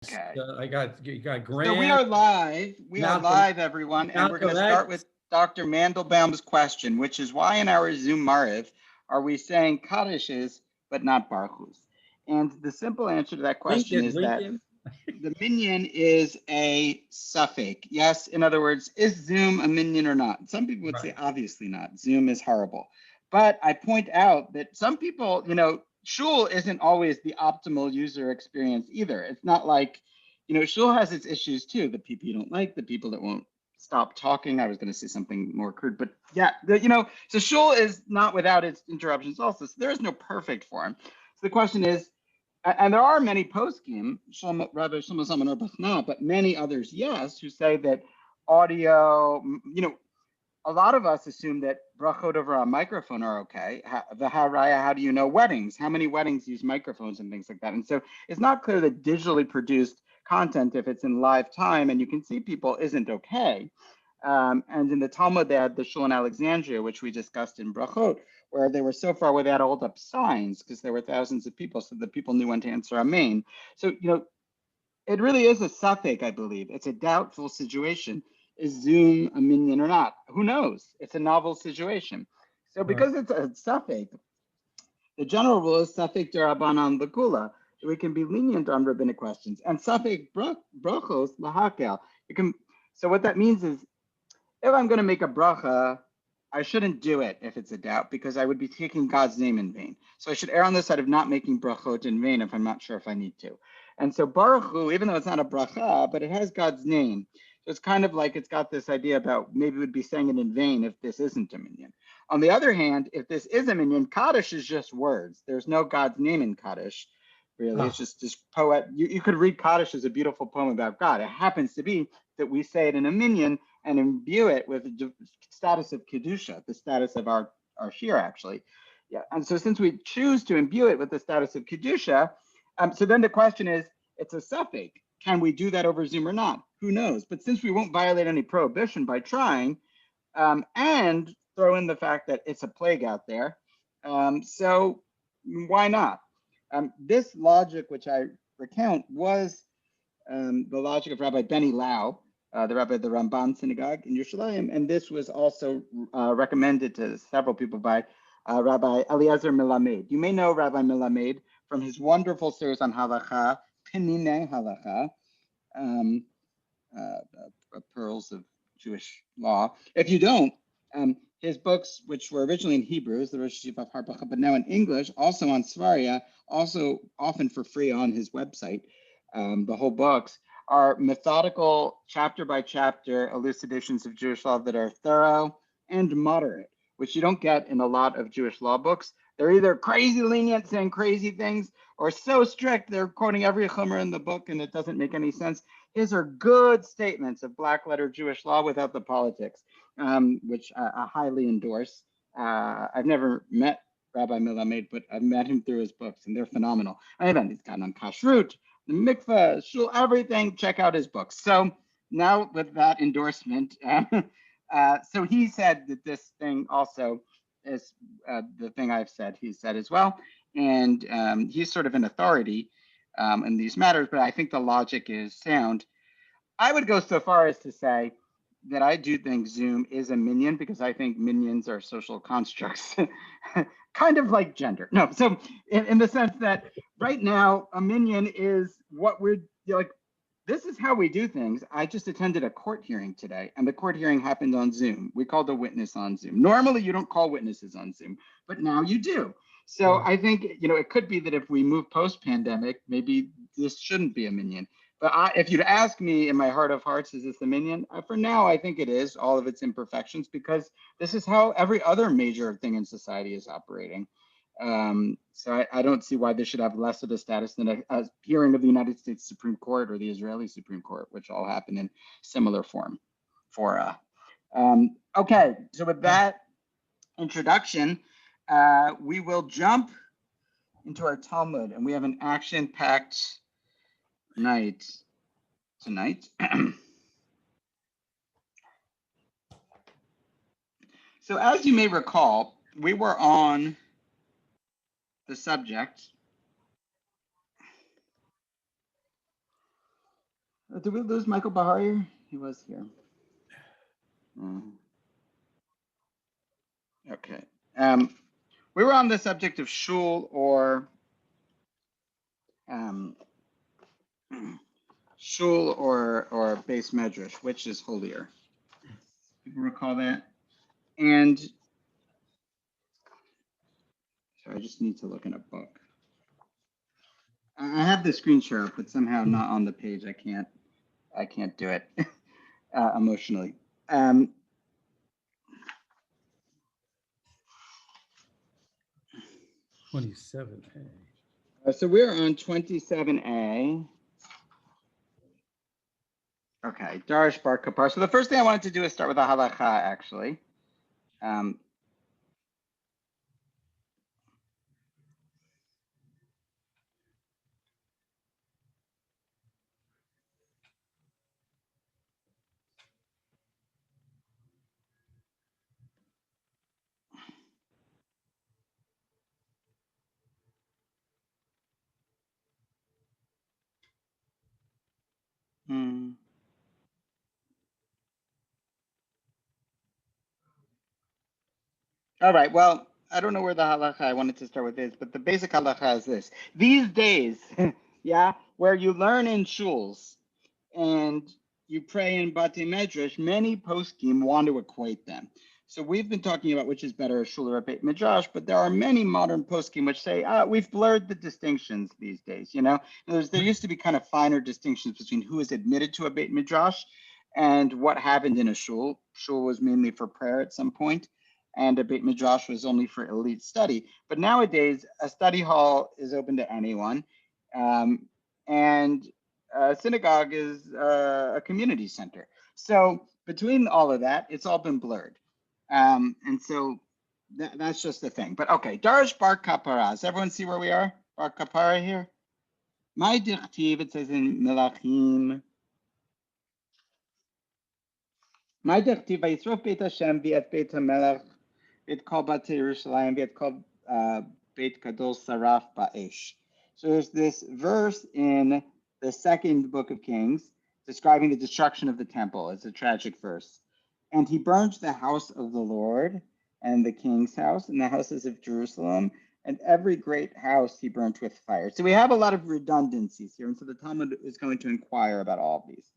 Okay. You got So we grand are live. We are amount of live, everyone, and we're going to start legs. with Dr. Mandelbaum's question, which is why in our Zoom Mariv are we saying Kaddishes but not Baruchus? And the simple answer to that question is that Lincoln. the minyan is a suffix. Yes, in other words, is Zoom a minyan or not? Some people would say, Right. obviously not. Zoom is horrible. But I point out that some people, Shul isn't always the optimal user experience either. It's not like, Shul has its issues too. The people you don't like, the people that won't stop talking. I was going to say something more crude, but yeah, so Shul is not without its interruptions also. So there is no perfect form. So the question is, and there are many poskim, Rabbi Shlomo Zalman Auerbach not, but many others, yes, who say that audio, a lot of us assume that brachot over a microphone are okay. How do you know weddings? How many weddings use microphones and things like that? And so it's not clear that digitally produced content, if it's in live time and you can see people, isn't okay. And in the Talmud, they had the Shul in Alexandria, which we discussed in brachot, where they were so far away they had to hold up signs because there were thousands of people, so the people knew when to answer Amen. So, it really is a suffix, I believe. It's a doubtful situation. Is Zoom a minyan or not? Who knows? It's a novel situation. So Right. because it's a suffix, the general rule is suffix derabanan l'kula. We can be lenient on rabbinic questions. And suffix brachos lahakel. You can. So what that means is, if I'm going to make a bracha, I shouldn't do it if it's a doubt because I would be taking God's name in vain. So I should err on the side of not making brachot in vain if I'm not sure if I need to. And so Baruch Hu, even though it's not a bracha, but it has God's name. So it's kind of like it's got this idea about maybe we'd be saying it in vain if this isn't a minyan. On the other hand, if this is a minyan, Kaddish is just words. There's no God's name in Kaddish, really. It's Ah, just this poet. You could read Kaddish as a beautiful poem about God. It happens to be that we say it in a minyan and imbue it with the status of Kedusha, the status of our shir, actually. Yeah. And so since we choose to imbue it with the status of Kedusha, so then the question is, it's a suffix. Can we do that over Zoom or not? Who knows? But since we won't violate any prohibition by trying, and throw in the fact that it's a plague out there, so why not? This logic, which I recount, was the logic of Rabbi Benny Lau, the Rabbi of the Ramban Synagogue in Yerushalayim, and this was also recommended to several people by Rabbi Eliezer Melamed. You may know Rabbi Melamed from his wonderful series on halacha, Penine Halacha, um, Pearls of Jewish Law. If you don't, his books, which were originally in Hebrew, is the Rosh Yeshiva of Har Harbach, but now in English, also on Svaria, also often for free on his website, the whole books, are methodical, chapter by chapter elucidations of Jewish law that are thorough and moderate, which you don't get in a lot of Jewish law books. They're either crazy lenient, saying crazy things, or so strict they're quoting every chumrah in the book and it doesn't make any sense. His are good statements of black letter Jewish law without the politics, which I highly endorse. I've never met Rabbi Melamed, but I've met him through his books, and they're phenomenal. And then he's got on kashrut, the mikveh, shul, everything. Check out his books. So now with that endorsement, so he said that this thing also is the thing I've said, he said as well. And he's sort of an authority in these matters, but I think the logic is sound. I would go so far as to say that I do think Zoom is a minion because I think minions are social constructs, kind of like gender. No, so in the sense that right now a minion is what we're like. This is how we do things. I just attended a court hearing today, and the court hearing happened on Zoom. We called a witness on Zoom. Normally, you don't call witnesses on Zoom, but now you do. So right. I think it could be that if we move post-pandemic, maybe this shouldn't be a minion. But if you'd ask me in my heart of hearts, is this a minion? For now, I think it is, all of its imperfections, because this is how every other major thing in society is operating. So I don't see why this should have less of a status than a hearing of the United States Supreme Court or the Israeli Supreme Court, which all happen in similar form. Okay, so with Yeah. that introduction, we will jump into our Talmud, and we have an action-packed night tonight. So as you may recall, we were on the subject Did we lose Michael Bahari? He was here. Okay. We were on the subject of shul or base medrash, which is holier. People recall that? And so I just need to look in a book. I have the screen share up, but somehow not on the page. I can't do it emotionally. 27A. So we're on 27A. Okay, Darish Bar Kapar. So the first thing I wanted to do is start with a halacha, actually. All right, well, I don't know where the halacha I wanted to start with is, but the basic halacha is this. These days, yeah, where you learn in shuls and you pray in Bati Medrash, many poskim want to equate them. So we've been talking about which is better, a shul or a beit midrash, but there are many modern poskim which say, we've blurred the distinctions these days, you know? There used to be kind of finer distinctions between who is admitted to a beit midrash and what happened in a shul. Shul was mainly for prayer at some point, and a beit midrash was only for elite study. But nowadays, a study hall is open to anyone, and a synagogue is a community center. So between all of that, it's all been blurred. And so that's just the thing. But okay, Darish Bar Kapara. Does everyone see where we are? Bar Kapara here? My dichtiv, it says in Melachim. My dichtiv, Vayisrof Beit Hashem v'et Beit HaMelech v'et kol Batei Yerushalayim v'et kol Beit Gadol Saraf Ba'esh. So there's this verse in the second book of Kings describing the destruction of the temple. It's a tragic verse. And he burned the house of the Lord and the king's house and the houses of Jerusalem, and every great house he burnt with fire. So we have a lot of redundancies here. And so the Talmud is going to inquire about all of these.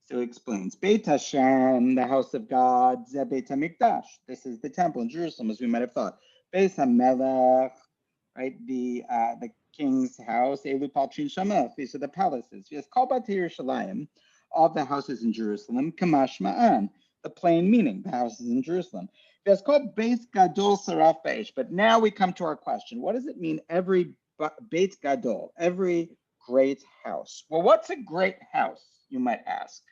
So it explains, Beit Hashem, the house of God, Ze Beit HaMikdash. This is the temple in Jerusalem, as we might have thought. Beit HaMelech, right, the king's house, Elu Palchin Shamach, these are the palaces. Yes, called Batei Yerushalayim, all the houses in Jerusalem, Kamash Ma'an, the plain meaning, the houses in Jerusalem. It's called Beit Gadol Saraf Ba'esh. But now we come to our question. What does it mean, every Beit Gadol, every great house? Well, what's a great house, you might ask?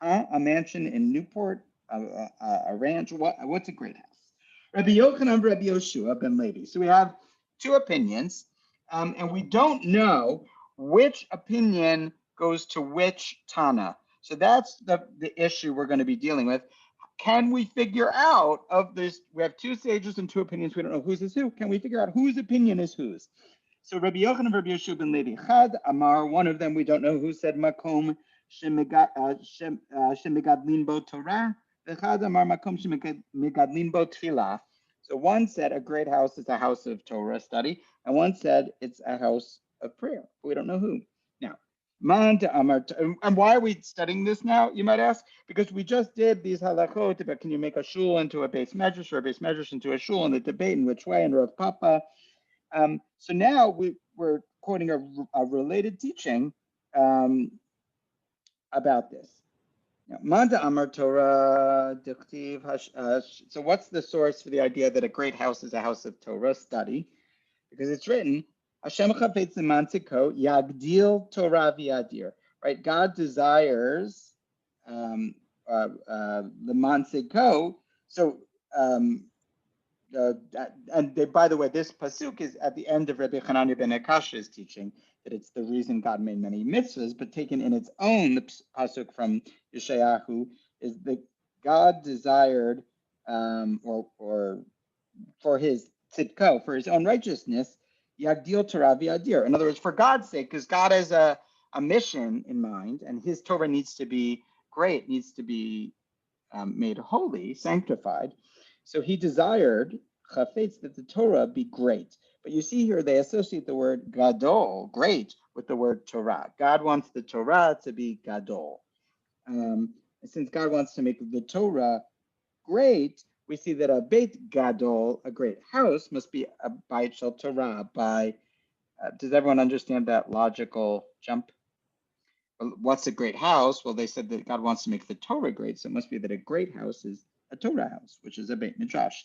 A mansion in Newport, a ranch, what's a great house? Rabbi Yochanan, Rabbi Yoshua ben Levi. So we have two opinions, and we don't know which opinion goes to which Tana. So that's the issue we're going to be dealing with. Can we figure out of this? We have two sages and two opinions. We don't know whose is who. Can we figure out whose opinion is whose? So Rabbi Yochanan, Rabbi Yoshua ben Levi. Chad Amar, one of them we don't know who said Makom Shemigadlin bo Torah. Chad Amar Makom Shemigadlin bo Tfilah. So one said a great house is a house of Torah study, and one said it's a house of prayer. We don't know who. Now, and why are we studying this now, you might ask? Because we just did these halachot about can you make a shul into a base medrash or a base medrash into a shul, and the debate in which way, and Rav Papa. So now we're quoting a related teaching about this. Manda Amar Torah Dichtiv. So what's the source for the idea that a great house is a house of Torah study? Because it's written, Hashem chafetz l'mansiko yagdil Torah v'yadir. Right? God desires l'mansiko. So by the way, this pasuk is at the end of Rabbi Hanania ben Akash's teaching, that it's the reason God made many mitzvahs, but taken in its own, the pasuk from Yeshayahu is that God desired, or for his tzidko, for his own righteousness, yagdil Torah v'yadir. In other words, for God's sake, because God is a a mission in mind, and his Torah needs to be great, needs to be made holy, sanctified. So he desired, chafetz, that the Torah be great. But you see here, they associate the word gadol, great, with the word Torah. God wants the Torah to be gadol. Since God wants to make the Torah great, we see that a Beit Gadol, a great house, must be a Beit Shel Torah. Does everyone understand that logical jump? Well, what's a great house? Well, they said that God wants to make the Torah great, so it must be that a great house is a Torah house, which is a Beit Midrash.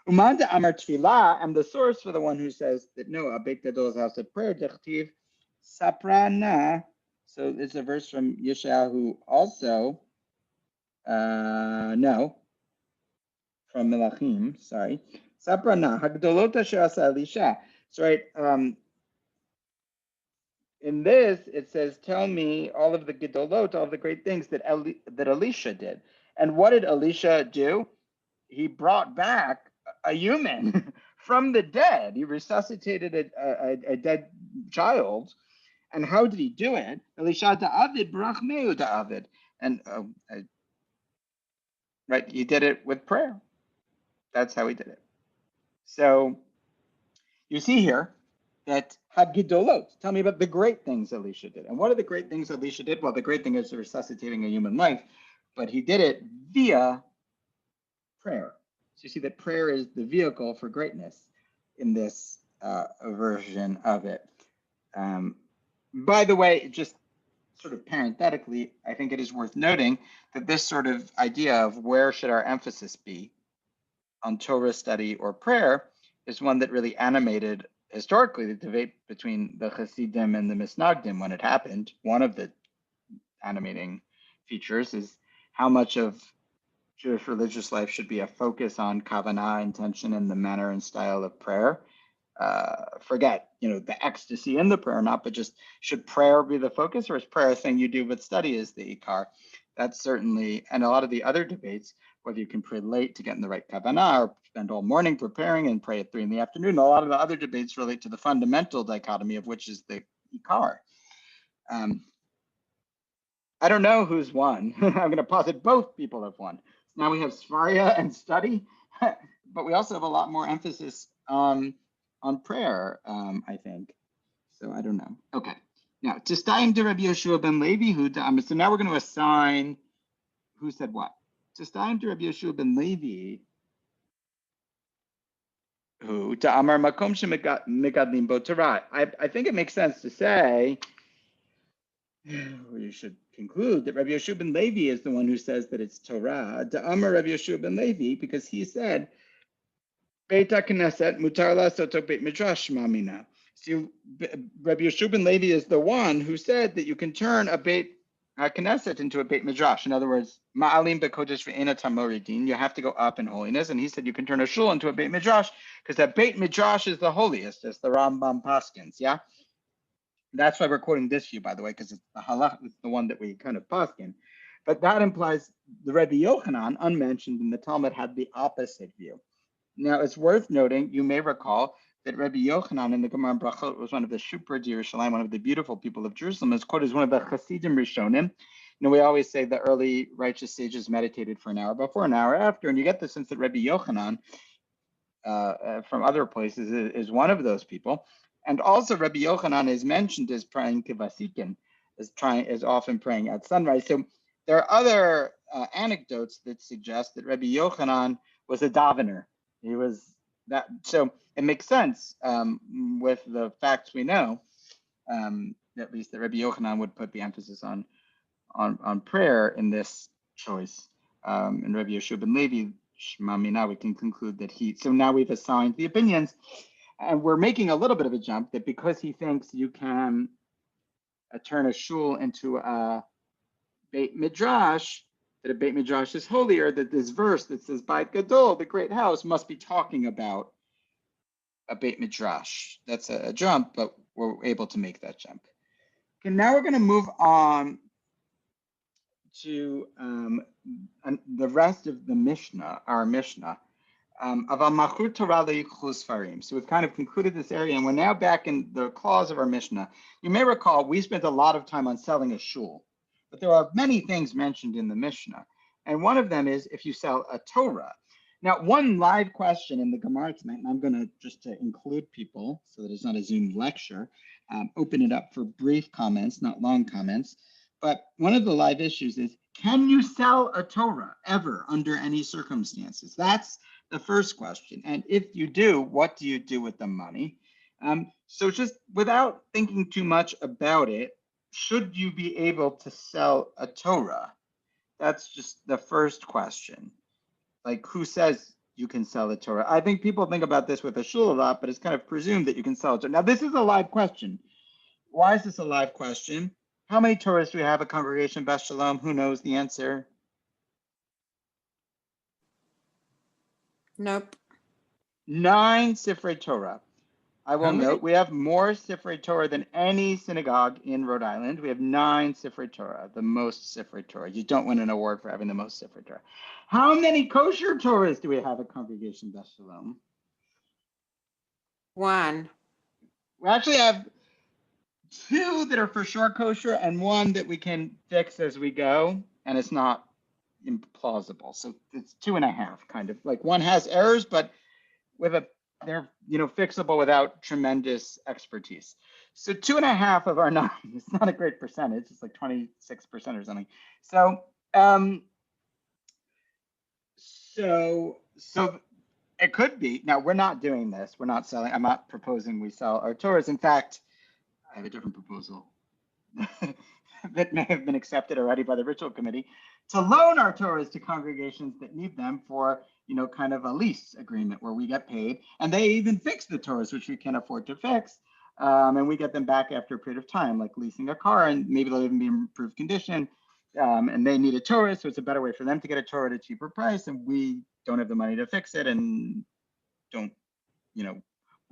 Umanda Amar Tfilah, and the source for the one who says that no, a Beit Gadol is a house of prayer, Dechtiv Saprana. So it's a verse from Yeshayahu also. No, from Melachim, sorry. Saprana, Hagdolot asher asa Elisha. So right, in this, it says, tell me all of the Gedolot, all of the great things that Elisha did. And what did Elisha do? He brought back a human from the dead. He resuscitated a dead child. And how did he do it? Elisha da'avid, brachmeu da'avid. And right, he did it with prayer. That's how he did it. So you see here that Hagidolot, tell me about the great things Elisha did. And what are the great things Elisha did? Well, the great thing is resuscitating a human life, but he did it via prayer. So you see that prayer is the vehicle for greatness in this version of it. By the way, just sort of parenthetically, I think it is worth noting that this sort of idea of where should our emphasis be on Torah study or prayer is one that really animated historically the debate between the Hasidim and the Misnagdim when it happened. One of the animating features is how much of Jewish religious life should be a focus on kavanah, intention, and the manner and style of prayer. Forget, the ecstasy in the prayer or not, but just should prayer be the focus, or is prayer a thing you do but study is the ikar? That's certainly, and a lot of the other debates, whether you can pray late to get in the right kavanah or spend all morning preparing and pray at 3 p.m. A lot of the other debates relate to the fundamental dichotomy of which is the ikar. I don't know who's won. I'm going to posit both people have won. Now we have Svaria and study, but we also have a lot more emphasis on prayer, I think. So I don't know. Okay. Now, Tistayim de Rabbi Yeshua ben Levi, so now we're going to assign who said what. Tistayim de Rabbi Yeshua ben Levi, who to Amar Makom Shemegadlim Bo Torah. I think it makes sense to say, we should conclude that Rabbi Yeshua ben Levi is the one who says that it's Torah. To Amar Rabbi Yeshua ben Levi, because he said, Beit HaKnesset mutar la'asot beit midrash mamina. So Rabbi Yeshua ben Levi is the one who said that you can turn a Beit HaKnesset into a Beit Midrash. In other words, ma'alim bekodesh ve'ena tamoridin. You have to go up in holiness. And he said you can turn a shul into a Beit Midrash because that Beit Midrash is the holiest, as the Rambam paskins. Yeah, that's why we're quoting this view, by the way, because it's the halach, it's the one that we kind of paskin. But that implies the Rebbe Yochanan, unmentioned in the Talmud, had the opposite view. Now, it's worth noting, you may recall that Rabbi Yochanan in the Gemara Brachot was one of the Shupra Yerushalayim, one of the beautiful people of Jerusalem, is quoted as one of the Hasidim Rishonim. We always say the early righteous sages meditated for an hour before, an hour after, and you get the sense that Rabbi Yochanan from other places is one of those people. And also Rabbi Yochanan is mentioned as praying kivasikin, as often praying at sunrise. So there are other anecdotes that suggest that Rabbi Yochanan was a davener. He was that, so it makes sense with the facts we know, at least that Rabbi Yochanan would put the emphasis on prayer in this choice. And Rabbi Yeshua ben Levi, now we can conclude that so now we've assigned the opinions, and we're making a little bit of a jump that because he thinks you can turn a shul into a Beit Midrash, that a Beit Midrash is holier, that this verse that says Beit Gadol, the great house, must be talking about a Beit Midrash. That's a jump, but we're able to make that jump. Okay, now we're going to move on to the rest of the Mishnah, our Mishnah. So we've kind of concluded this area, and we're now back in the clause of our Mishnah. You may recall we spent a lot of time on selling a shul, but there are many things mentioned in the Mishnah, and one of them is if you sell a Torah. Now, one live question in the Gemara tonight, and I'm going to just to include people so that it's not a Zoom lecture, open it up for brief comments, not long comments. But one of the live issues is, can you sell a Torah ever under any circumstances? That's the first question. And if you do, what do you do with the money? So just without thinking too much about it, should you be able to sell a Torah? That's just the first question. Like, who says you can sell a Torah? I think people think about this with a shul a lot, but it's kind of presumed that you can sell a Torah. Now, this is a live question. Why is this a live question? How many Torahs do we have at Congregation Beth Shalom? Who knows the answer? Nope. 9 Sifrei Torah. I will How many? note we have more Sifrei Torah than any synagogue in Rhode Island. We have 9 Sifrei Torah, the most Sifrei Torah. You don't win an award for having the most Sifrei Torah. How many kosher Torahs do we have at Congregation Beth Shalom? 1. We actually have 2 that are for sure kosher and 1 that we can fix as we go, and it's not implausible. So it's 2.5, kind of. Like, one has errors, but they're fixable without tremendous expertise. So 2.5 of our 9. It's not a great percentage. It's like 26% or something. So so it could be. Now, we're not doing this. We're not selling. I'm not proposing we sell our Torahs. In fact, I have a different proposal that may have been accepted already by the ritual committee to loan our Torahs to congregations that need them for, kind of a lease agreement where we get paid, and they even fix the Torahs, which we can't afford to fix, and we get them back after a period of time, like leasing a car, and maybe they'll even be in improved condition, and they need a Torah, so it's a better way for them to get a Torah at a cheaper price, and we don't have the money to fix it, and we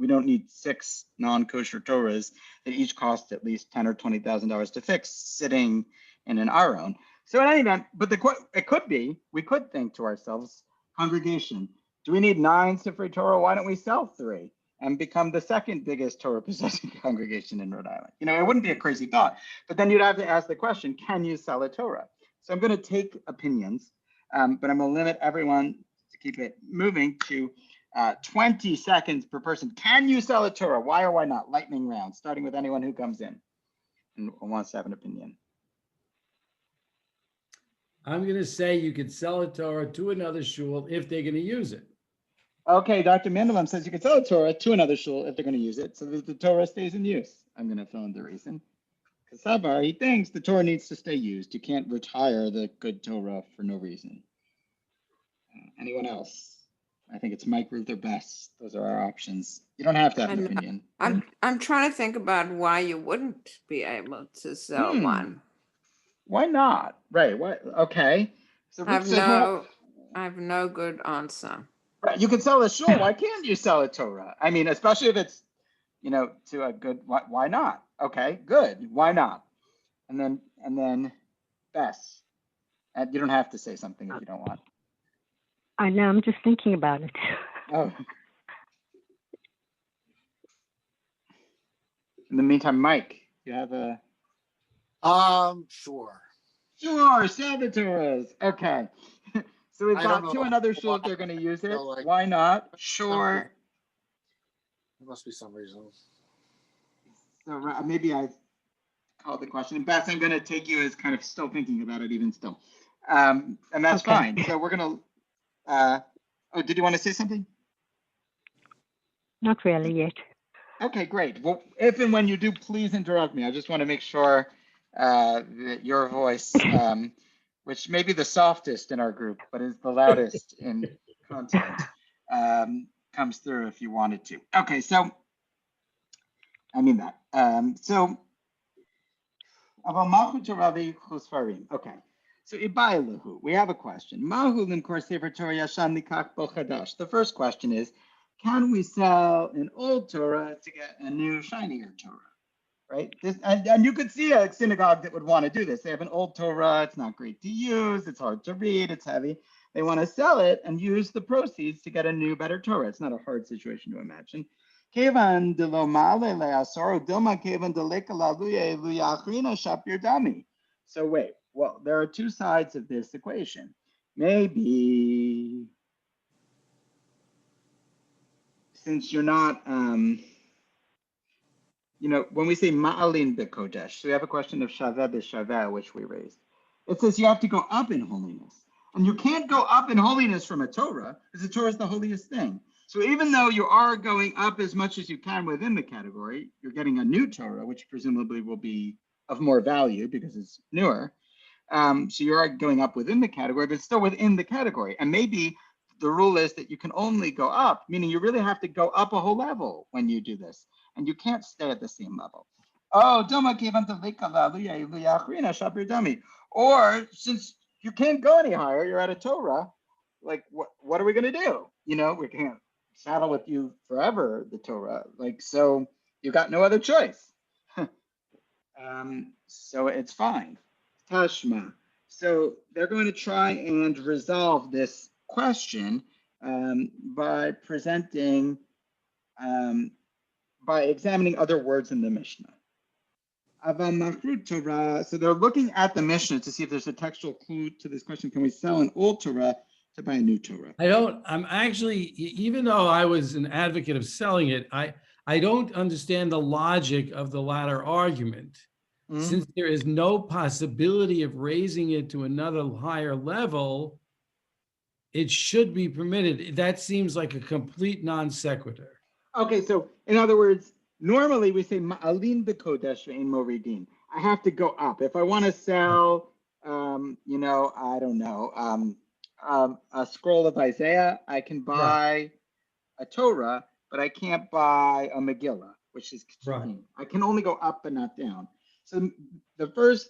don't need 6 non-kosher Torahs that each cost at least $10,000 or $20,000 to fix, sitting in an Aron. So in any event, but it could be, we could think to ourselves, congregation, do we need 9 Sifrei Torah? Why don't we sell 3 and become the second biggest Torah possessing congregation in Rhode Island? It wouldn't be a crazy thought, but then you'd have to ask the question, can you sell a Torah? So I'm going to take opinions, but I'm going to limit everyone to keep it moving to 20 seconds per person. Can you sell a Torah? Why or why not? Lightning round, starting with anyone who comes in and wants to have an opinion. I'm going to say you could sell a Torah to another shul if they're going to use it. Okay, Dr. Mandelbaum says you could sell a Torah to another shul if they're going to use it, so that the Torah stays in use. I'm going to fill in the reason. Because Sabar, he thinks the Torah needs to stay used. You can't retire the good Torah for no reason. Anyone else? I think it's Mike, Ruth, or Bess. Those are our options. You don't have to have an opinion. I'm trying to think about why you wouldn't be able to sell one. Why not? Right. What? Okay. So I have no good answer. Right. You can sell a shul. Why can't you sell a Torah? I mean, especially if it's, to a good. Why not? Okay. Good. Why not? And then, Bess. And you don't have to say something if you don't want. I know. I'm just thinking about it. Oh. In the meantime, Mike, you have a. Sure. Sure, sell the Torahs. Okay. So we've got to another shul if they're going to use it. Why not? Sure. There must be some reason. So maybe I called the question. And Beth, I'm going to take you as kind of still thinking about it even still. And that's fine. So we're going to, did you want to say something? Not really yet. Okay, great. Well, if and when you do, please interrupt me. I just want to make sure that your voice, which may be the softest in our group, but is the loudest in content, comes through if you wanted to. Okay, so I mean that. Okay. So Ibailahu, we have a question. The first question is, can we sell an old Torah to get a new, shinier Torah? right? And you could see a synagogue that would want to do this. They have an old Torah. It's not great to use. It's hard to read. It's heavy. They want to sell it and use the proceeds to get a new, better Torah. It's not a hard situation to imagine. Kevan de lo male leasoro dilma kevan de lekalaluya luyachrina shapir dami. So wait, well, there are two sides of this equation. Maybe since you're not, when we say ma'alin bekodesh, so we have a question of shaveh b'shaveh, which we raised. It says you have to go up in holiness. And you can't go up in holiness from a Torah, because the Torah is the holiest thing. So even though you are going up as much as you can within the category, you're getting a new Torah, which presumably will be of more value because it's newer. So you are going up within the category, but it's still within the category. And maybe the rule is that you can only go up, meaning you really have to go up a whole level when you do this. And you can't stay at the same level. Oh, or since you can't go any higher, you're at a Torah, like what are we going to do? We can't saddle with you forever, the Torah. So you got no other choice. So it's fine. Tashma. So they're going to try and resolve this question by presenting, by examining other words in the Mishnah. So they're looking at the Mishnah to see if there's a textual clue to this question. Can we sell an old Torah to buy a new Torah? I'm actually, even though I was an advocate of selling it, I don't understand the logic of the latter argument. Mm-hmm. Since there is no possibility of raising it to another higher level, it should be permitted. That seems like a complete non sequitur. Okay, so in other words, normally we say ma'alin b'kodesh ve'in moridin. I have to go up. If I want to sell, I don't know, a scroll of Isaiah, I can buy a Torah, but I can't buy a Megillah, which is Ketuvim. Right. I can only go up but not down. So the first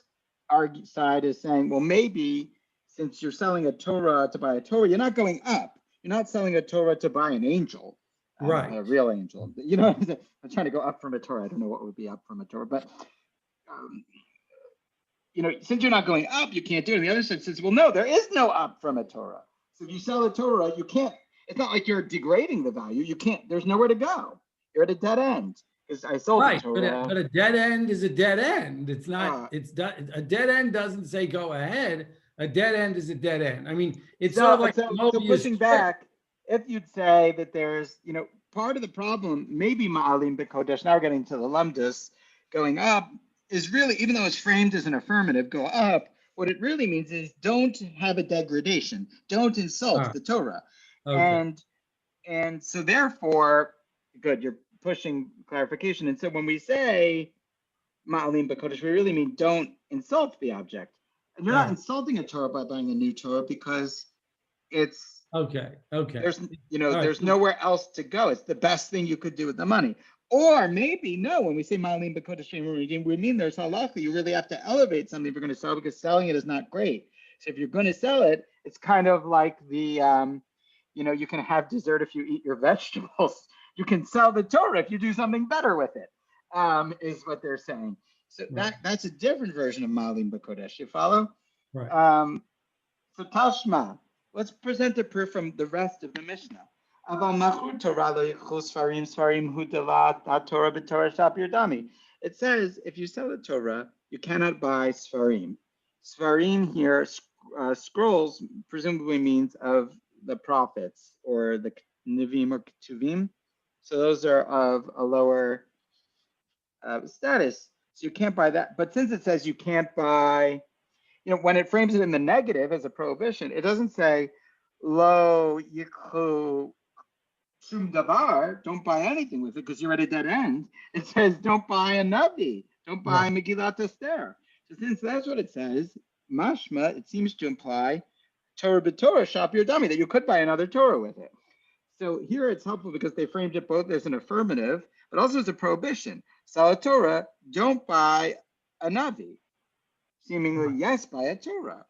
side is saying, well, maybe since you're selling a Torah to buy a Torah, you're not going up. You're not selling a Torah to buy an angel. Right, a real angel. I'm trying to go up from a Torah. I don't know what would be up from a Torah, but since you're not going up, you can't do it. And the other side says, well, no, there is no up from a Torah. So if you sell a Torah, you can't. It's not like you're degrading the value. You can't. There's nowhere to go. You're at a dead end. Because I sold a Torah. But a dead end is a dead end. It's not. A dead end doesn't say go ahead. A dead end is a dead end. I mean, it's sort of like so pushing back. If you'd say that there's, part of the problem, maybe ma'alim b'kodesh, now we're getting to the lumdus, going up, is really, even though it's framed as an affirmative, go up, what it really means is don't have a degradation. Don't insult the Torah. Okay. And so therefore, good, you're pushing clarification. And so when we say ma'alim b'kodesh, we really mean don't insult the object. And you're not insulting a Torah by buying a new Torah because it's, Okay. There's nowhere else to go. It's the best thing you could do with the money. Or maybe, no, when we say ma'alim b'kodesh we mean there's halacha. You really have to elevate something if you're going to sell, because selling it is not great. So if you're going to sell it, it's kind of like the, you can have dessert if you eat your vegetables. You can sell the Torah if you do something better with it, is what they're saying. So that's a different version of ma'alim b'kodesh. You follow? Right. So Tashma. Let's present a proof from the rest of the Mishnah. It says if you sell a Torah, you cannot buy Sfarim. Sfarim here, scrolls, presumably means of the prophets or the Nevim or Ketuvim. So those are of a lower status. So you can't buy that. But since it says you can't buy, when it frames it in the negative as a prohibition, it doesn't say, lo yikhu shum davar, don't buy anything with it because you're at a dead end. It says, don't buy a Navi, don't buy Megillat Esther. So since that's what it says, mashma, it seems to imply Torah b'Torah, shop your dummy, that you could buy another Torah with it. So here it's helpful because they framed it both as an affirmative, but also as a prohibition. Sell a Torah, don't buy a Navi. Seemingly, yes, buy a Torah.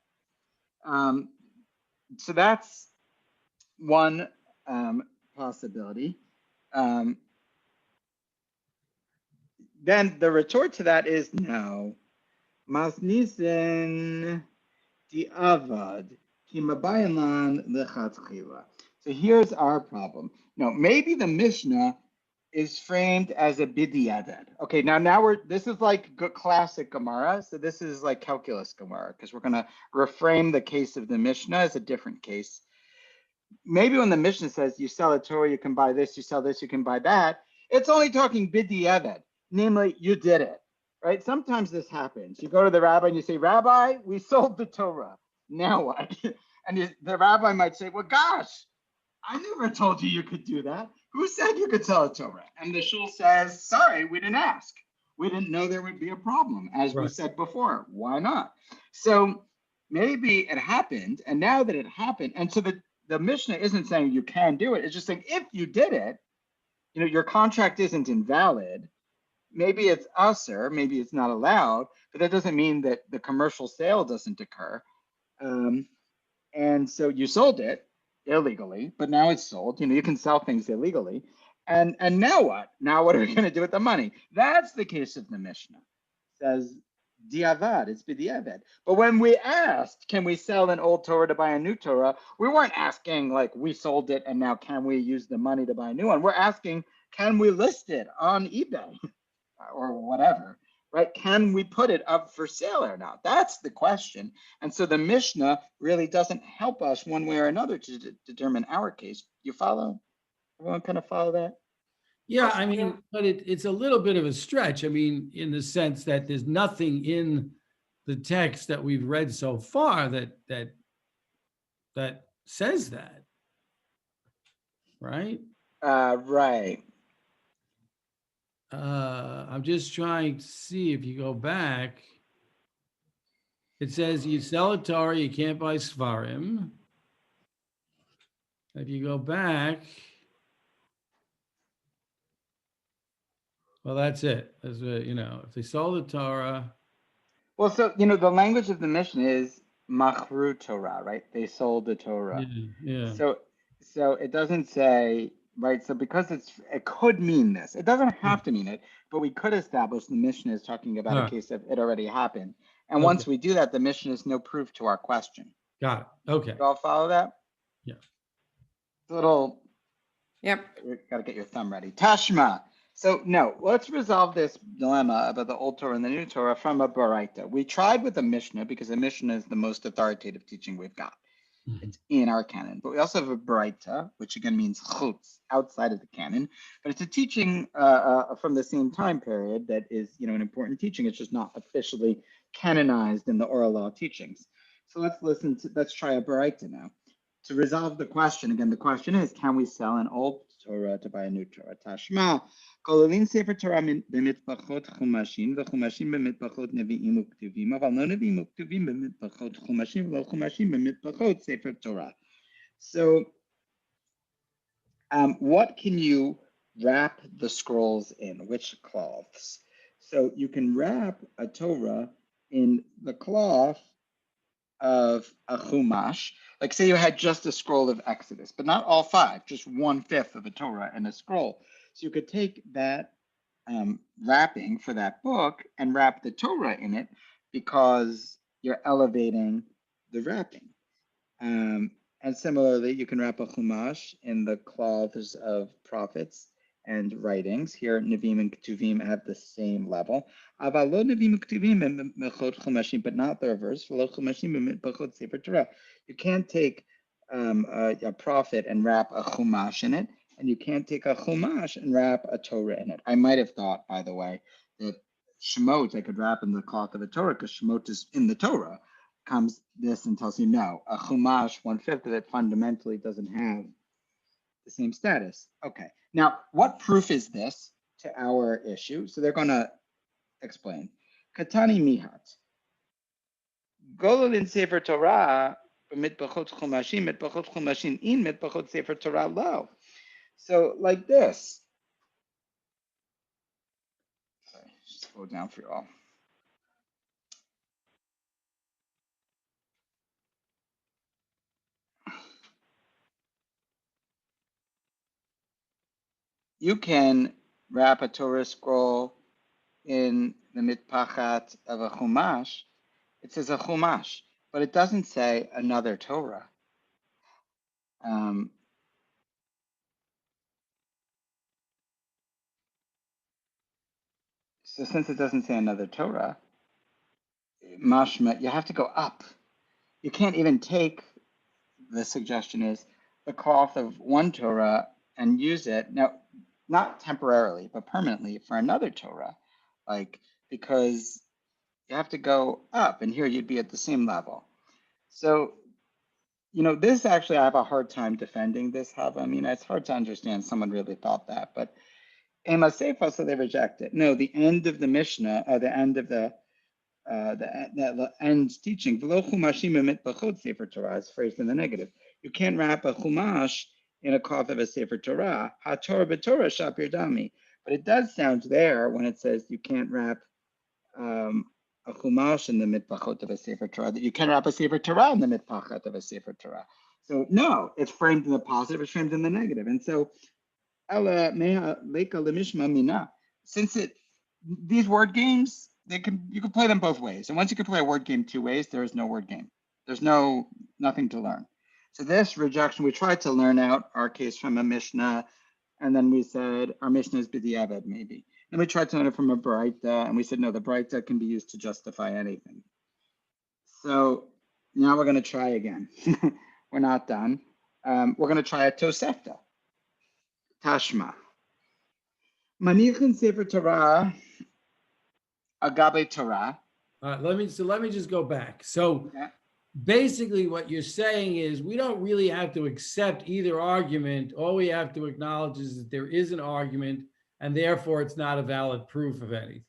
So that's one possibility. then the retort to that is no. Masnisen di'avad ki mabayalan lechatchila. So here's our problem. No, maybe the Mishnah is framed as a bidiyadad. Okay, now this is like classic Gemara. So this is like calculus Gemara because we're gonna reframe the case of the Mishnah as a different case. Maybe when the Mishnah says you sell a Torah, you can buy this, you sell this, you can buy that, it's only talking bidiyadad, namely you did it, right? Sometimes this happens. You go to the rabbi and you say, Rabbi, we sold the Torah. Now what? And the rabbi might say, well, gosh, I never told you could do that. Who said you could sell a Torah? And the shul says, sorry, we didn't ask. We didn't know there would be a problem, as we said before. Why not? So maybe it happened, and now that it happened, and so the Mishnah isn't saying you can do it. It's just saying if you did it, your contract isn't invalid. Maybe it's usher, maybe it's not allowed, but that doesn't mean that the commercial sale doesn't occur. And so you sold it illegally, but now it's sold. You can sell things illegally. And now what? Now what are we going to do with the money? That's the case of the Mishnah. It says diavad, it's b'diavad. But when we asked, can we sell an old Torah to buy a new Torah? We weren't asking like we sold it and now can we use the money to buy a new one? We're asking, can we list it on eBay or whatever? Right? Can we put it up for sale or not? That's the question. And so the Mishnah really doesn't help us one way or another to determine our case. You follow? Everyone kind of follow that? Yeah, I mean, but it's a little bit of a stretch. I mean, in the sense that there's nothing in the text that we've read so far that says that, right? Right. I'm just trying to see if you go back. It says you sell a Torah, you can't buy Svarim. If you go back, well, that's it. That's what, if they sold the Torah. Well, so, the language of the Mishnah is machru Torah, right? They sold the Torah. Yeah. So it doesn't say, right? So because it could mean this. It doesn't have to mean it, but we could establish the Mishnah is talking about a case of it already happened. And once we do that, the Mishnah is no proof to our question. Got it. Okay. You all follow that? Yeah. It's a little. Yep. We got to get your thumb ready. Tashma. So no, let's resolve this dilemma about the Old Torah and the New Torah from a Baraita. We tried with the Mishnah because the Mishnah is the most authoritative teaching we've got. It's in our canon, but we also have a Baraita, which again means chutz, outside of the canon, but it's a teaching from the same time period that is, an important teaching. It's just not officially canonized in the oral law teachings. So let's try a Baraita now. To resolve the question, again, the question is, can we sell an old Torah to buy a new Torah? Tashma, kololin sefer Torah b'mitpachot chumashin, v'chumashin b'mitpachot nevi'im u'ktuvim, aval no nevi'im u'ktuvim b'mitpachot chumashin, v'lo chumashim b'mitpachot sefer Torah. So, what can you wrap the scrolls in? Which cloths? So you can wrap a Torah in the cloth of a chumash. Like say you had just a scroll of Exodus, but not all 5, just 1/5 of a Torah in a scroll. So you could take that wrapping for that book and wrap the Torah in it because you're elevating the wrapping. And similarly, you can wrap a chumash in the cloths of prophets and writings. Here, Nevi'im and Ketuvim have the same level. Aval lo Nevi'im and Ketuvim b'mechot chumashim, but not the reverse. V'lo chumashim b'mechot sefer Torah. You can't take a prophet and wrap a chumash in it, and you can't take a chumash and wrap a Torah in it. I might have thought, by the way, that Shemot I could wrap in the cloth of a Torah because Shemot is in the Torah. Comes this and tells you no, a chumash, 1/5 of it fundamentally doesn't have the same status. Okay, now what proof is this to our issue? So they're going to explain. Katani mihat. Gololin sefer Torah mitbachot chumashim mitbachot chumashim in mitbachot sefer Torah lo. So like this. Sorry, just go down for you all. You can wrap a Torah scroll in the mitpachat of a chumash, it says a chumash, but it doesn't say another Torah. So since it doesn't say another Torah, mashma, you have to go up. You can't even take, the suggestion is, the cloth of one Torah and use it, now, not temporarily, but permanently for another Torah, like, because you have to go up, and here you'd be at the same level. So, this actually, I have a hard time defending this, Hava. I mean, it's hard to understand someone really thought that, but Ema Seifa, so they reject it. No, the end of the Mishnah, or the end of the end teaching, V'lo chumashim b'chod Sefer Torah is phrased in the negative. You can't wrap a chumash in a cloth of a Sefer Torah. Ha-Torah b'Torah shapir dami. But it does sound there when it says you can't wrap a chumash in the mitpachot of a Sefer Torah, that you can wrap a Sefer Torah in the mitpachat of a Sefer Torah. So no, it's framed in the positive, it's framed in the negative. And so, since these word games, you can play them both ways. And once you can play a word game two ways, there is no word game. There's nothing to learn. So this rejection, we tried to learn out our case from a Mishnah, and then we said our Mishnah is b'diavad maybe. And we tried to learn it from a Braita, and we said no, the Braita can be used to justify anything. So now we're going to try again. We're not done. We're going to try a Tosefta. Tashma. Manichin Sefer Torah, Agabe Torah. Let me just go back. So basically what you're saying is we don't really have to accept either argument. All we have to acknowledge is that there is an argument, and therefore it's not a valid proof of anything.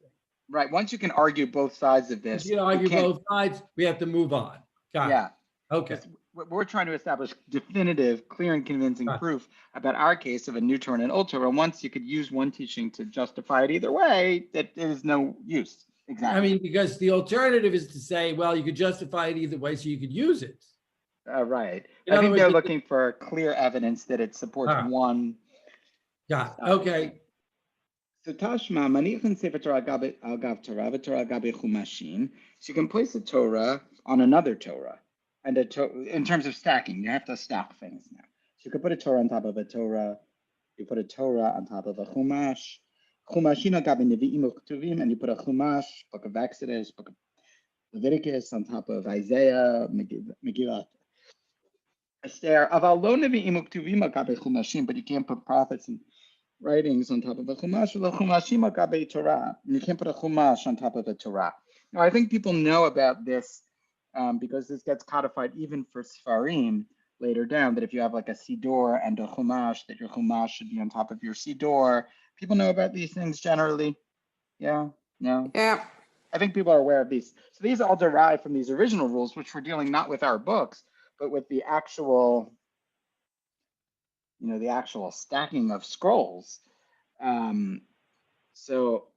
Right. Once you can argue both sides of this. If you can argue both sides, we have to move on. Got it. Okay. We're trying to establish definitive, clear, and convincing proof about our case of a new Torah and an old Torah. Once you could use one teaching to justify it either way, that is no use. Exactly. I mean, because the alternative is to say, well, you could justify it either way, so you could use it. Right. I think they're looking for clear evidence that it supports one. Got it. Okay. So Tashma, manichin Sefer Torah agav Torah, v'Torah agabe chumashim. So you can place a Torah on another Torah, and in terms of stacking, you have to stack things now. So you could put a Torah on top of a Torah. You put a Torah on top of a chumash. Chumashim agabe nevi'im u'ktuvim, and you put a chumash, book of Exodus, book of Leviticus, on top of Isaiah, Megillah, Esther. Aval lo nevi'im u'ktuvim agabe chumashim, but you can't put prophets and writings on top of a chumash, or chumashim agabe Torah. And you can't put a chumash on top of a Torah. Now, I think people know about this because this gets codified even for Sfarim later down, that if you have like a Sidor and a chumash, that your chumash should be on top of your Sidor. People know about these things generally. Yeah? No? Yeah. I think people are aware of these. So these all derive from these original rules, which we're dealing not with our books, but with the actual the actual stacking of scrolls. So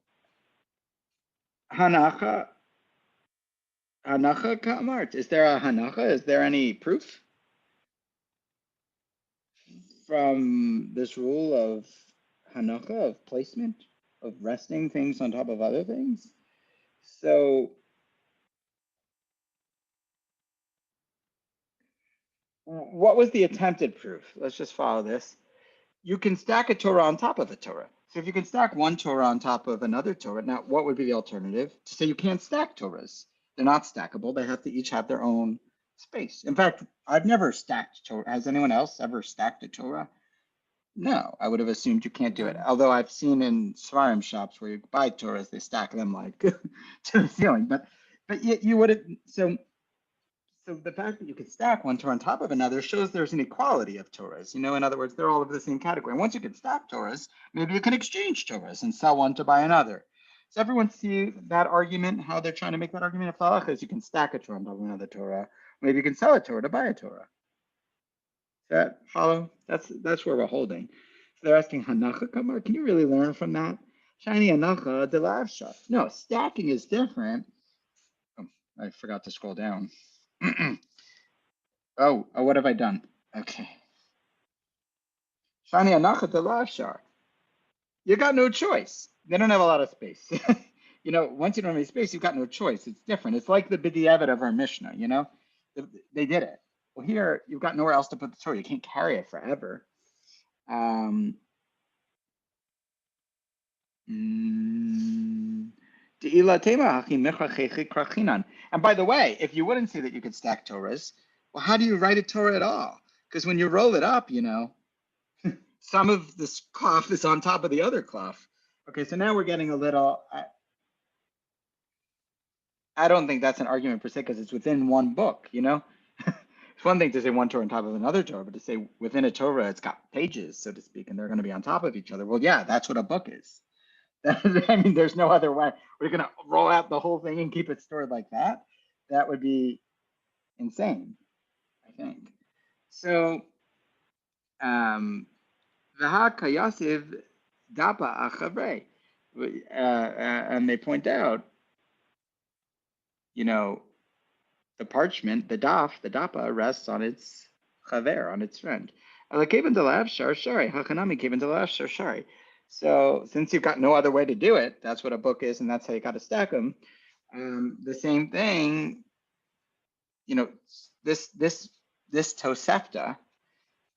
Hanacha Kamart. Is there a Hanacha? Is there any proof from this rule of Hanacha, of placement, of resting things on top of other things? So what was the attempted proof? Let's just follow this. You can stack a Torah on top of a Torah. So if you can stack one Torah on top of another Torah, now what would be the alternative? To say you can't stack Torahs. They're not stackable. They have to each have their own space. In fact, I've never stacked Torah. Has anyone else ever stacked a Torah? No, I would have assumed you can't do it. Although I've seen in Svarim shops where you buy Torahs, they stack them like to the ceiling. But you would have, so the fact that you could stack one Torah on top of another shows there's an equality of Torahs. In other words, they're all of the same category. And once you can stack Torahs, maybe you can exchange Torahs and sell one to buy another. Does everyone see that argument, how they're trying to make that argument? If halacha is you can stack a Torah on top of another Torah, maybe you can sell a Torah to buy a Torah. Does that follow? That's where we're holding. So they're asking, Hanacha Kamar, can you really learn from that? Shiny Hanacha Delavsha. No, stacking is different. Oh, I forgot to scroll down. Oh, what have I done? Okay. Shani Anacha Delavshar. You got no choice. They don't have a lot of space. once you don't have any space, you've got no choice. It's different. It's like the b'diavad of our Mishnah, they did it. Well, here you've got nowhere else to put the Torah. You can't carry it forever. And by the way, if you wouldn't say that you could stack Torahs, well, how do you write a Torah at all? Because when you roll it up, some of this cloth is on top of the other cloth. Okay, so now we're getting a little. I don't think that's an argument per se because it's within one book. It's one thing to say one Torah on top of another Torah, but to say within a Torah, it's got pages, so to speak, and they're going to be on top of each other. Well, yeah, that's what a book is. I mean, there's no other way. We're going to roll out the whole thing and keep it stored like that. That would be insane, I think. So, V'ha kayasiv dapa achavre, and they point out, the parchment, the dapa rests on its chaver, on its friend. So since you've got no other way to do it, that's what a book is, and that's how you got to stack them. The same thing, this Tosefta.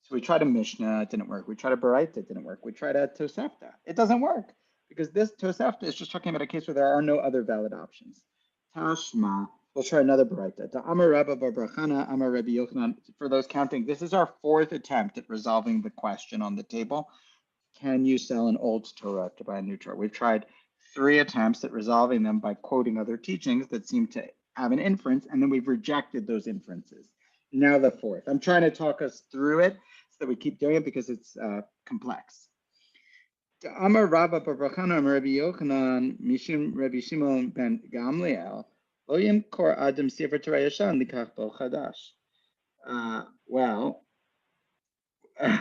So we tried a Mishnah, it didn't work. We tried a Baraita, it didn't work. We tried a Tosefta, it doesn't work because this Tosefta is just talking about a case where there are no other valid options. Tashma. We'll try another Baraita. Amar Rabba bar Brachana, Amar Rabbi Yochanan. For those counting, this is our fourth attempt at resolving the question on the table. Can you sell an old Torah to buy a new Torah? We've tried 3 attempts at resolving them by quoting other teachings that seem to have an inference, and then we've rejected those inferences. Now the fourth. I'm trying to talk us through it so that we keep doing it because it's complex. Amar Rabba bar Brachana, Amar Rabbi Yochanan, Mishum Rabbi Shimon ben Gamliel. Well,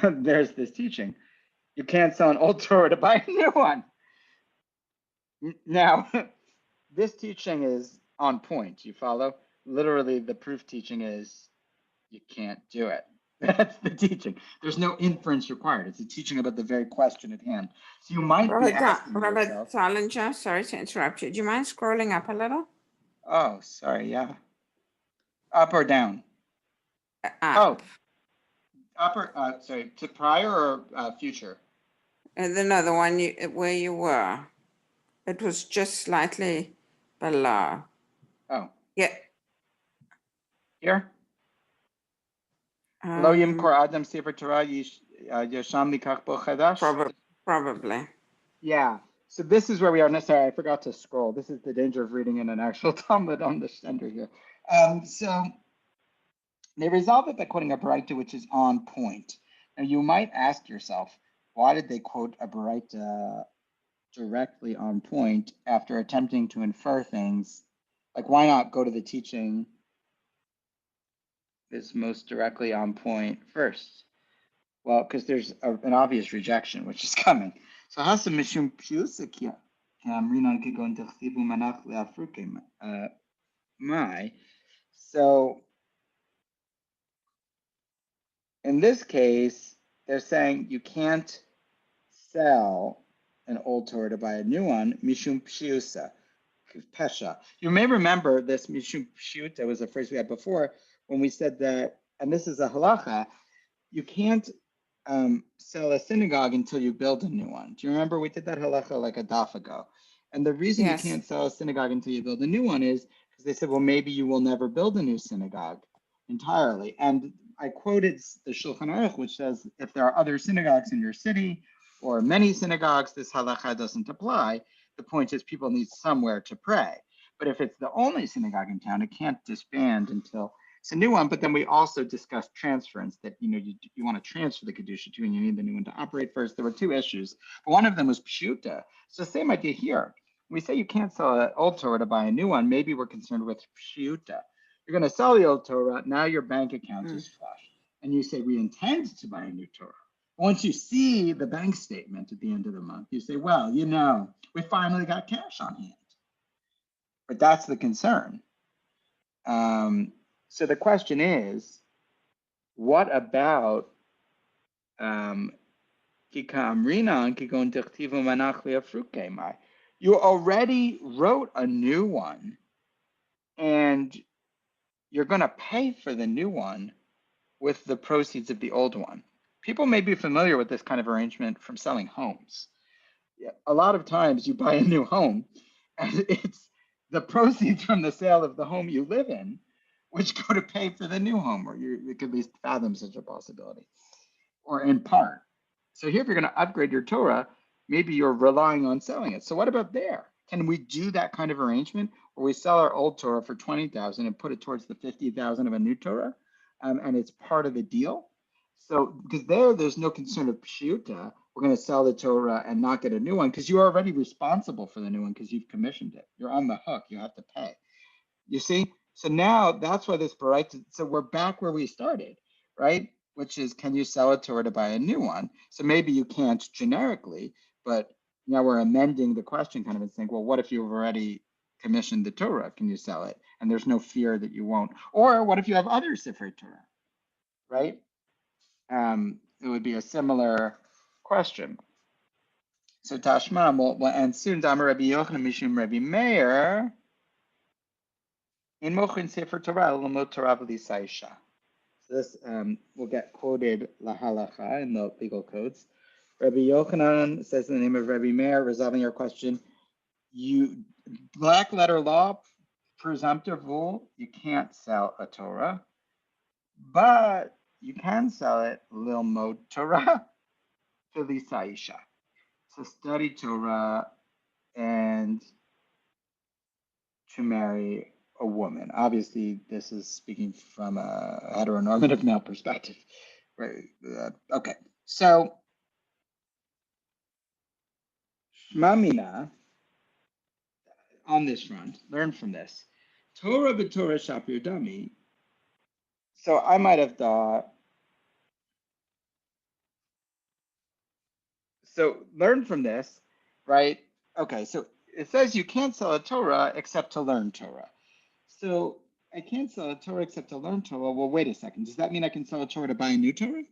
there's this teaching. You can't sell an old Torah to buy a new one. Now, this teaching is on point. You follow? Literally, the proof teaching is you can't do it. That's the teaching. There's no inference required. It's a teaching about the very question at hand. So you might be asking yourself. Dolinger, sorry to interrupt you. Do you mind scrolling up a little? Oh, sorry. Yeah. Up or down? Up. Oh, up or sorry, to prior or future? No, the one where you were. It was just slightly below. Oh. Yeah. Here? Lo yimkor adam sefer Torah yasham likach bo chadash? Probably. Yeah. So this is where we are. No, sorry, I forgot to scroll. This is the danger of reading in an actual Talmud on the Stender here. So they resolve it by quoting a Baraita which is on point. Now you might ask yourself, why did they quote a Baraita directly on point after attempting to infer things? Like, why not go to the teaching that's most directly on point first? Well, because there's an obvious rejection, which is coming. So hasa mishum pshusa rinan kigon techtivu manach leafruke mai. So in this case, they're saying you can't sell an old Torah to buy a new one, mishum pshusa, pesha. You may remember this mishum pshuta was a phrase we had before when we said that, and this is a halacha, you can't sell a synagogue until you build a new one. Do you remember we did that halacha like a daf ago? And the reason you can't sell a synagogue until you build a new one is because they said, well, maybe you will never build a new synagogue entirely. And I quoted the Shulchan Aruch, which says if there are other synagogues in your city or many synagogues, this halacha doesn't apply. The point is people need somewhere to pray. But if it's the only synagogue in town, it can't disband until it's a new one. But then we also discussed transference, that you want to transfer the kedusha to, and you need the new one to operate first. There were 2 issues, but one of them was pshuta. So same idea here. We say you can't sell an old Torah to buy a new one. Maybe we're concerned with pshuta. You're going to sell the old Torah. Now your bank account is flush, and you say we intend to buy a new Torah. Once you see the bank statement at the end of the month, you say, well, we finally got cash on hand. But that's the concern. So the question is, what about You already wrote a new one, and you're going to pay for the new one with the proceeds of the old one. People may be familiar with this kind of arrangement from selling homes. Yeah, a lot of times you buy a new home, and it's the proceeds from the sale of the home you live in, which go to pay for the new home, or you could at least fathom such a possibility, or in part. So here, if you're going to upgrade your Torah, maybe you're relying on selling it. So what about there? Can we do that kind of arrangement where we sell our old Torah for 20,000 and put it towards the 50,000 of a new Torah, and it's part of the deal? So because there's no concern of pshuta. We're going to sell the Torah and not get a new one because you're already responsible for the new one because you've commissioned it. You're on the hook. You have to pay. You see? So now that's why this baraita. So we're back where we started, right? Which is, can you sell a Torah to buy a new one? So maybe you can't generically, but now we're amending the question kind of and saying, well, what if you've already commissioned the Torah? Can you sell it? And there's no fear that you won't. Or what if you have other Sefer Torah, right? It would be a similar question. So Tashma, well, and soon Dama Rabbi Yochanan Mishum Rabbi Meir in Mochin Sefer Torah Lamot Torah V'Lisaisha. So this will get quoted lahalacha in the legal codes. Rabbi Yochanan says in the name of Rabbi Meir, resolving your question, you black letter law, presumptive rule, you can't sell a Torah, but you can sell it Lilmod Torah V'Lisaisha. To study Torah and to marry a woman. Obviously, this is speaking from a heteronormative male perspective. Right? Okay. So, Shmamina, on this front, learn from this. Torah b'Torah shapir dami. So I might have thought, so learn from this, right? Okay, so it says you can't sell a Torah except to learn Torah. So I can't sell a Torah except to learn Torah. Well, wait a second. Does that mean I can sell a Torah to buy a new Torah?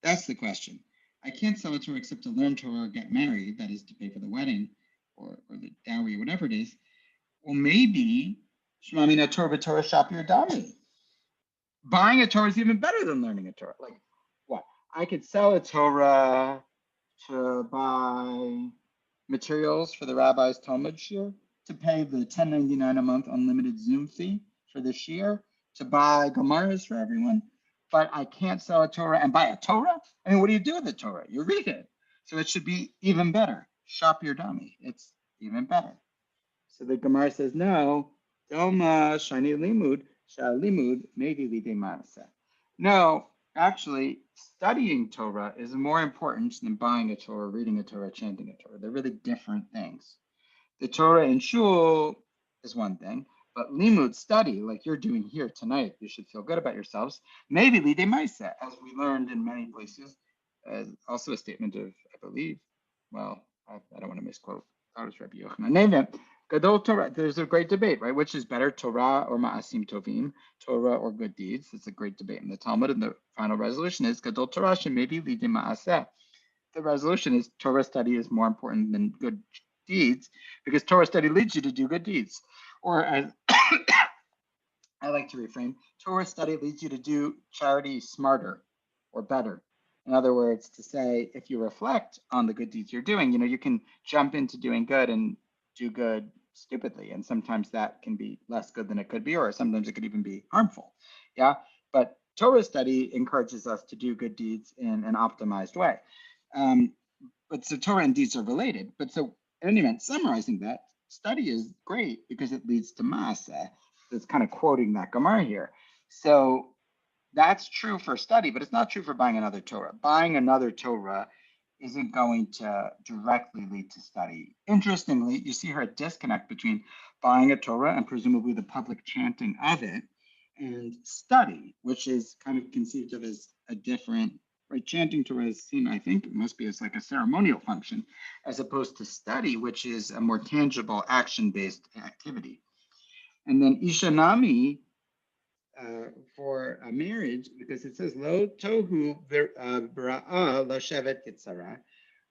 That's the question. I can't sell a Torah except to learn Torah or get married, that is to pay for the wedding or the dowry or whatever it is. Well, maybe Shmamina Torah Torah Shapir Dami. Buying a Torah is even better than learning a Torah. Like what? I could sell a Torah to buy materials for the rabbi's Talmud shir, to pay the $10.99 a month unlimited Zoom fee for the shir, to buy Gemaras for everyone, but I can't sell a Torah and buy a Torah? I mean, what do you do with the Torah? You read it. So it should be even better. Shop your dummy. It's even better. So the Gemara says, no, Doma Shani Limud, Shalimud, Maybe Lide Manasa. No, actually, studying Torah is more important than buying a Torah, reading a Torah, chanting a Torah. They're really different things. The Torah in shul is one thing, but limud, study, like you're doing here tonight, you should feel good about yourselves. Maybe lide maisa, as we learned in many places, also a statement of, I believe, well, I don't want to misquote. That was Rabbi Yochanan. Name it. Gadol Torah. There's a great debate, right? Which is better, Torah or Ma'asim Tovim, Torah or good deeds? It's a great debate in the Talmud, and the final resolution is Gadol Torah maybe lide ma'aseh. The resolution is Torah study is more important than good deeds because Torah study leads you to do good deeds. Or as I like to reframe, Torah study leads you to do charity smarter or better. In other words, to say, if you reflect on the good deeds you're doing, you can jump into doing good and do good stupidly. And sometimes that can be less good than it could be, or sometimes it could even be harmful. Yeah. But Torah study encourages us to do good deeds in an optimized way. But so Torah and deeds are related. But so, in any event, summarizing that, study is great because it leads to Maaseh. It's kind of quoting that Gemara here. So that's true for study, but it's not true for buying another Torah. Buying another Torah isn't going to directly lead to study. Interestingly, you see here a disconnect between buying a Torah and presumably the public chanting of it and study, which is kind of conceived of as a different, right? Chanting Torah is seen, I think, it must be as like a ceremonial function, as opposed to study, which is a more tangible action-based activity. And then Ishanami, for a marriage, because it says lo tohu b'ra'ah lo shevet yitzara,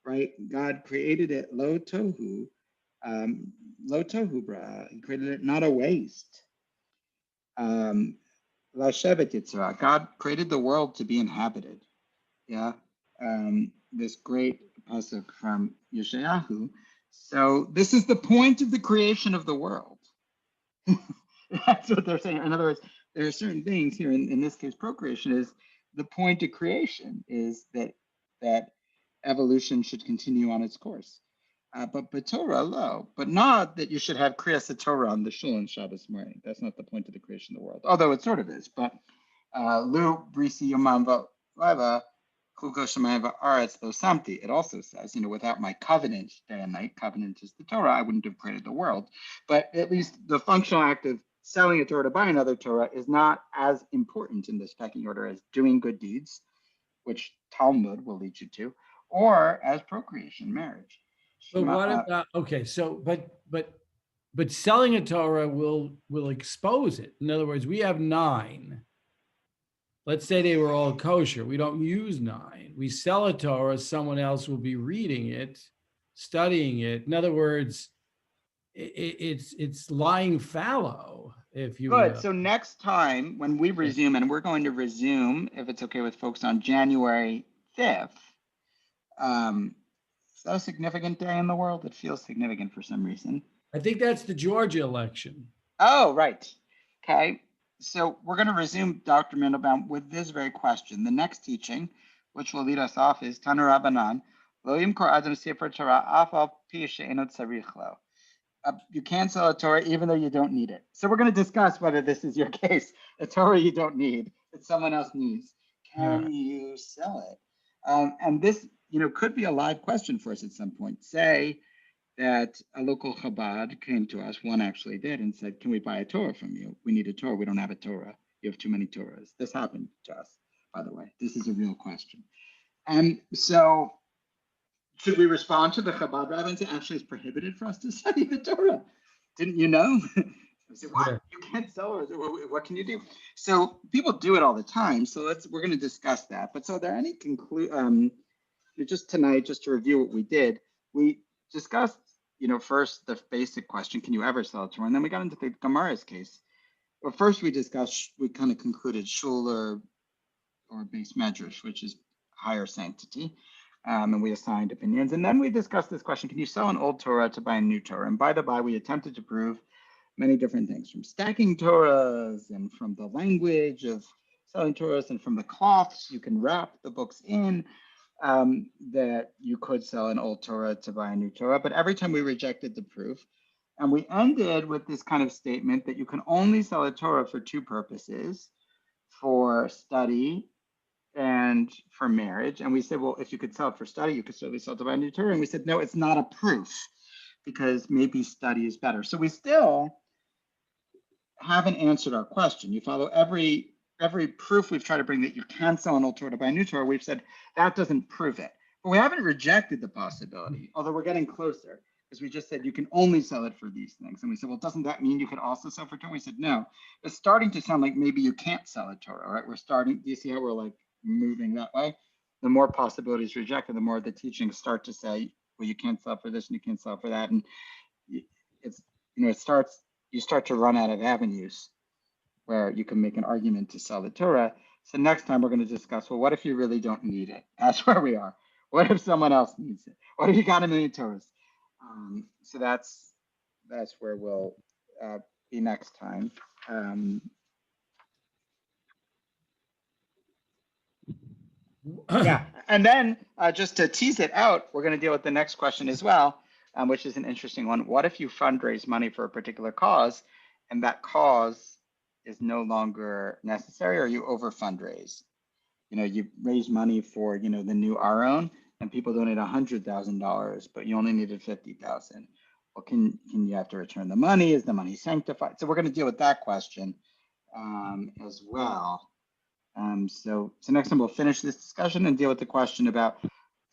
right? God created it lo tohu, Lo tohu bara, he created it not a waste. La shevet yitzra, God created the world to be inhabited. Yeah, this great pasuk from Yeshayahu. So this is the point of the creation of the world. That's what they're saying. In other words, there are certain things here, in this case, procreation is the point of creation is that evolution should continue on its course. But Torah, lo, but not that you should have Kriyas Torah on the shul on Shabbos morning. That's not the point of the creation of the world, although it sort of is. But Lu Brisi Yomam V'Lava Kluko Shemayim V'Aretz Lo Samti. It also says, without my covenant, day and night, covenant is the Torah, I wouldn't have created the world. But at least the functional act of selling a Torah to buy another Torah is not as important in this pecking order as doing good deeds, which Talmud will lead you to, or as procreation, marriage. But what about, okay, so, but selling a Torah will expose it. In other words, we have 9. Let's say they were all kosher. We don't use 9. We sell a Torah, someone else will be reading it, studying it. In other words, it's lying fallow, if you Good. will. So next time when we resume, and we're going to resume, if it's okay with folks, on January 5th, is that a significant day in the world? It feels significant for some reason. I think that's the Georgia election. Oh, right. Okay. So we're going to resume, Dr. Mandelbaum, with this very question. The next teaching, which will lead us off, is Tanu Rabbanan, Lo yimkor adam sefer Torah af al pi she'eno tzarich lo. You can't sell a Torah even though you don't need it. So we're going to discuss whether this is your case, a Torah you don't need, that someone else needs. Can you sell it? And this, could be a live question for us at some point. Say that a local Chabad came to us, one actually did, and said, can we buy a Torah from you? We need a Torah. We don't have a Torah. You have too many Torahs. This happened to us, by the way. This is a real question. And so should we respond to the Chabad rabbi and say, actually, it's prohibited for us to study the Torah? Didn't you know? I said, what? Yeah. You can't sell it. What can you do? So people do it all the time. So we're going to discuss that. But so are there any just tonight, just to review what we did, we discussed, first the basic question, can you ever sell a Torah? And then we got into the Gemara's case. Well, first we kind of concluded shul or base medrash, which is higher sanctity. And we assigned opinions. And then we discussed this question, can you sell an old Torah to buy a new Torah? And by the by, we attempted to prove many different things, from stacking Torahs and from the language of selling Torahs and from the cloths you can wrap the books in, that you could sell an old Torah to buy a new Torah. But every time we rejected the proof. And we ended with this kind of statement that you can only sell a Torah for 2 purposes, for study and for marriage. And we said, well, if you could sell it for study, you could certainly sell it to buy a new Torah. And we said, no, it's not a proof, because maybe study is better. So we still haven't answered our question. You follow every proof we've tried to bring that you can sell an old Torah to buy a new Torah, we've said that doesn't prove it. But we haven't rejected the possibility, although we're getting closer, because we just said you can only sell it for these things. And we said, well, doesn't that mean you could also sell for Torah? We said, no. It's starting to sound like maybe you can't sell a Torah, right? Do you see how we're like moving that way? The more possibilities rejected, the more the teachings start to say, well, you can't sell for this and you can't sell for that. And you start to run out of avenues where you can make an argument to sell the Torah. So next time we're going to discuss, well, what if you really don't need it? That's where we are. What if someone else needs it? What if you got a million Torahs? So that's where we'll be next time. Yeah, and then just to tease it out, we're going to deal with the next question as well, which is an interesting one. What if you fundraise money for a particular cause, and that cause is no longer necessary, or you over fundraise? You raise money for the new Aron, and people donate $100,000, but you only needed 50,000. Well, can you have to return the money? Is the money sanctified? So we're going to deal with that question as well. So next time we'll finish this discussion and deal with the question about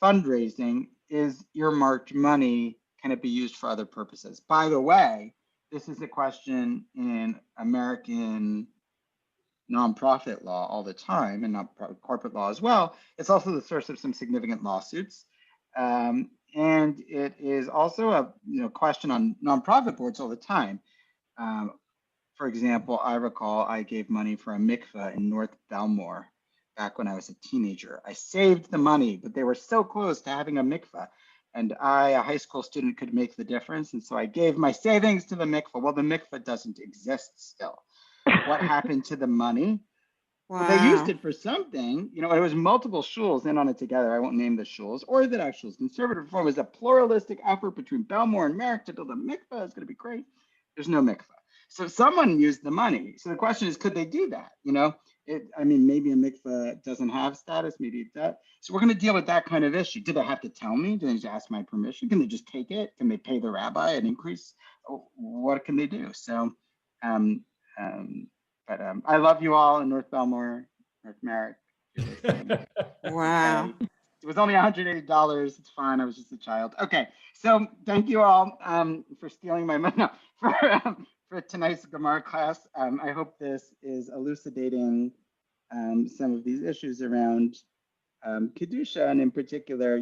fundraising. Is earmarked money, can it be used for other purposes? By the way, this is a question in American nonprofit law all the time, and not corporate law as well. It's also the source of some significant lawsuits. And it is also a question on nonprofit boards all the time. For example, I recall I gave money for a mikveh in North Belmore back when I was a teenager. I saved the money, but they were so close to having a mikveh. And I, a high school student, could make the difference. And so I gave my savings to the mikveh. Well, the mikveh doesn't exist still. What happened to the money? Well, they used Wow. it for something. It was multiple shuls in on it together. I won't name the shuls. Orthodox shuls. Conservative reform was a pluralistic effort between Belmore and Merrick to build a mikveh. It's going to be great. There's no mikveh. So someone used the money. So the question is, could they do that? Maybe a mikveh doesn't have status. Maybe it does. So we're going to deal with that kind of issue. Do they have to tell me? Do they just ask my permission? Can they just take it? Can they pay the rabbi an increase? What can they do? So, but I love you all in North Belmore, North Merrick. Wow. It was only $180. It's fine. I was just a child. Okay. So thank you all for stealing my money. No, for tonight's Gemara class. I hope this is elucidating some of these issues around Kedusha, and in particular,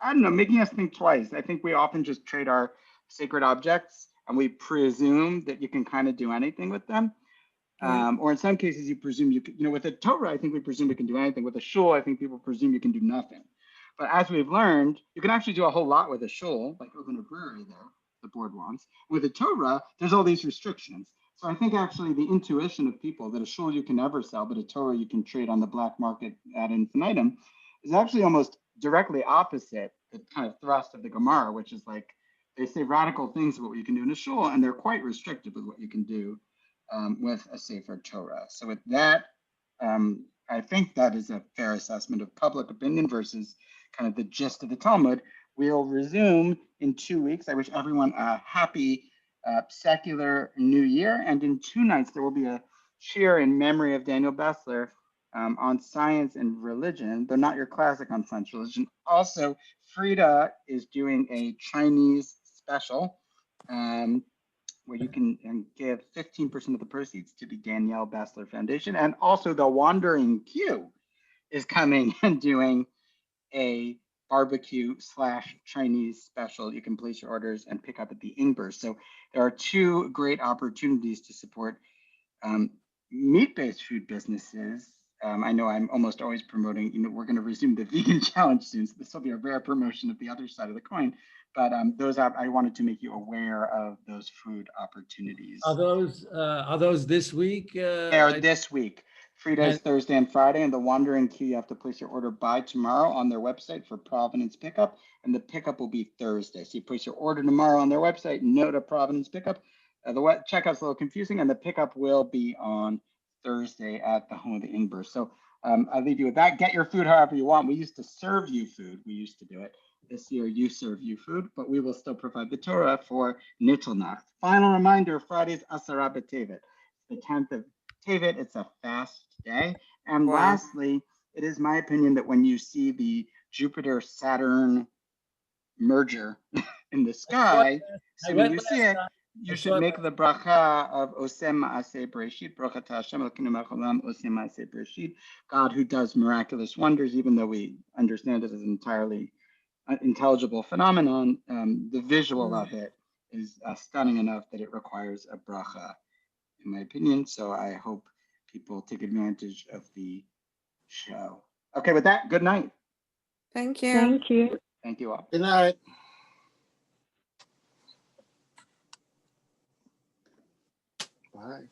I don't know, making us think twice. I think we often just trade our sacred objects and we presume that you can kind of do anything with them. Or in some cases, you presume you can, with the Torah, I think we presume you can do anything. With a shul, I think people presume you can do nothing. But as we've learned, you can actually do a whole lot with a shul, like open a brewery there, the board wants. With the Torah, there's all these restrictions. So I think actually the intuition of people that a shul you can never sell, but a Torah you can trade on the black market ad infinitum is actually almost directly opposite the kind of thrust of the Gemara, which is like, they say radical things about what you can do in a shul, and they're quite restrictive with what you can do with a Sefer Torah. So with that, I think that is a fair assessment of public opinion versus kind of the gist of the Talmud. We'll resume in 2 weeks. I wish everyone a happy secular new year. And in 2 nights, there will be a cheer in memory of Daniel Bessler on science and religion, though not your classic on science and religion. Also, Frida is doing a Chinese special where you can give 15% of the proceeds to the Danielle Bessler Foundation. And also the Wandering Q is coming and doing a barbecue / Chinese special. You can place your orders and pick up at the Ingber. So there are 2 great opportunities to support meat-based food businesses. I know I'm almost always promoting, we're going to resume the vegan challenge soon. So this will be a rare promotion of the other side of the coin. But I wanted to make you aware of those food opportunities. Are those this week? They are this week. Frida's Thursday and Friday, and the Wandering Q, you have to place your order by tomorrow on their website for Providence pickup, and the pickup will be Thursday. So you place your order tomorrow on their website, note a Providence pickup. The checkout's a little confusing, and the pickup will be on Thursday at the home of the Ingber. So I'll leave you with that. Get your food however you want. We used to serve you food. We used to do it. This year, you serve you food, but we will still provide the Torah for Nittelnacht. Final reminder, Friday's Asara B'Tevet, the 10th of Tevet. It's a fast day. And lastly, it is my opinion that when you see the Jupiter-Saturn merger in the sky, when you see it, you should make the bracha of Osem Ma'aseh Bereshit, Bracha Hashem Elokeinu melech haolam, Osem Ma'aseh Bereshit, God who does miraculous wonders, even though we understand it as an entirely intelligible phenomenon. The visual of it is stunning enough that it requires a bracha, in my opinion. So I hope people take advantage of the show. Okay, with that, good night. Thank you. Thank you. Thank you all. Good night. Bye.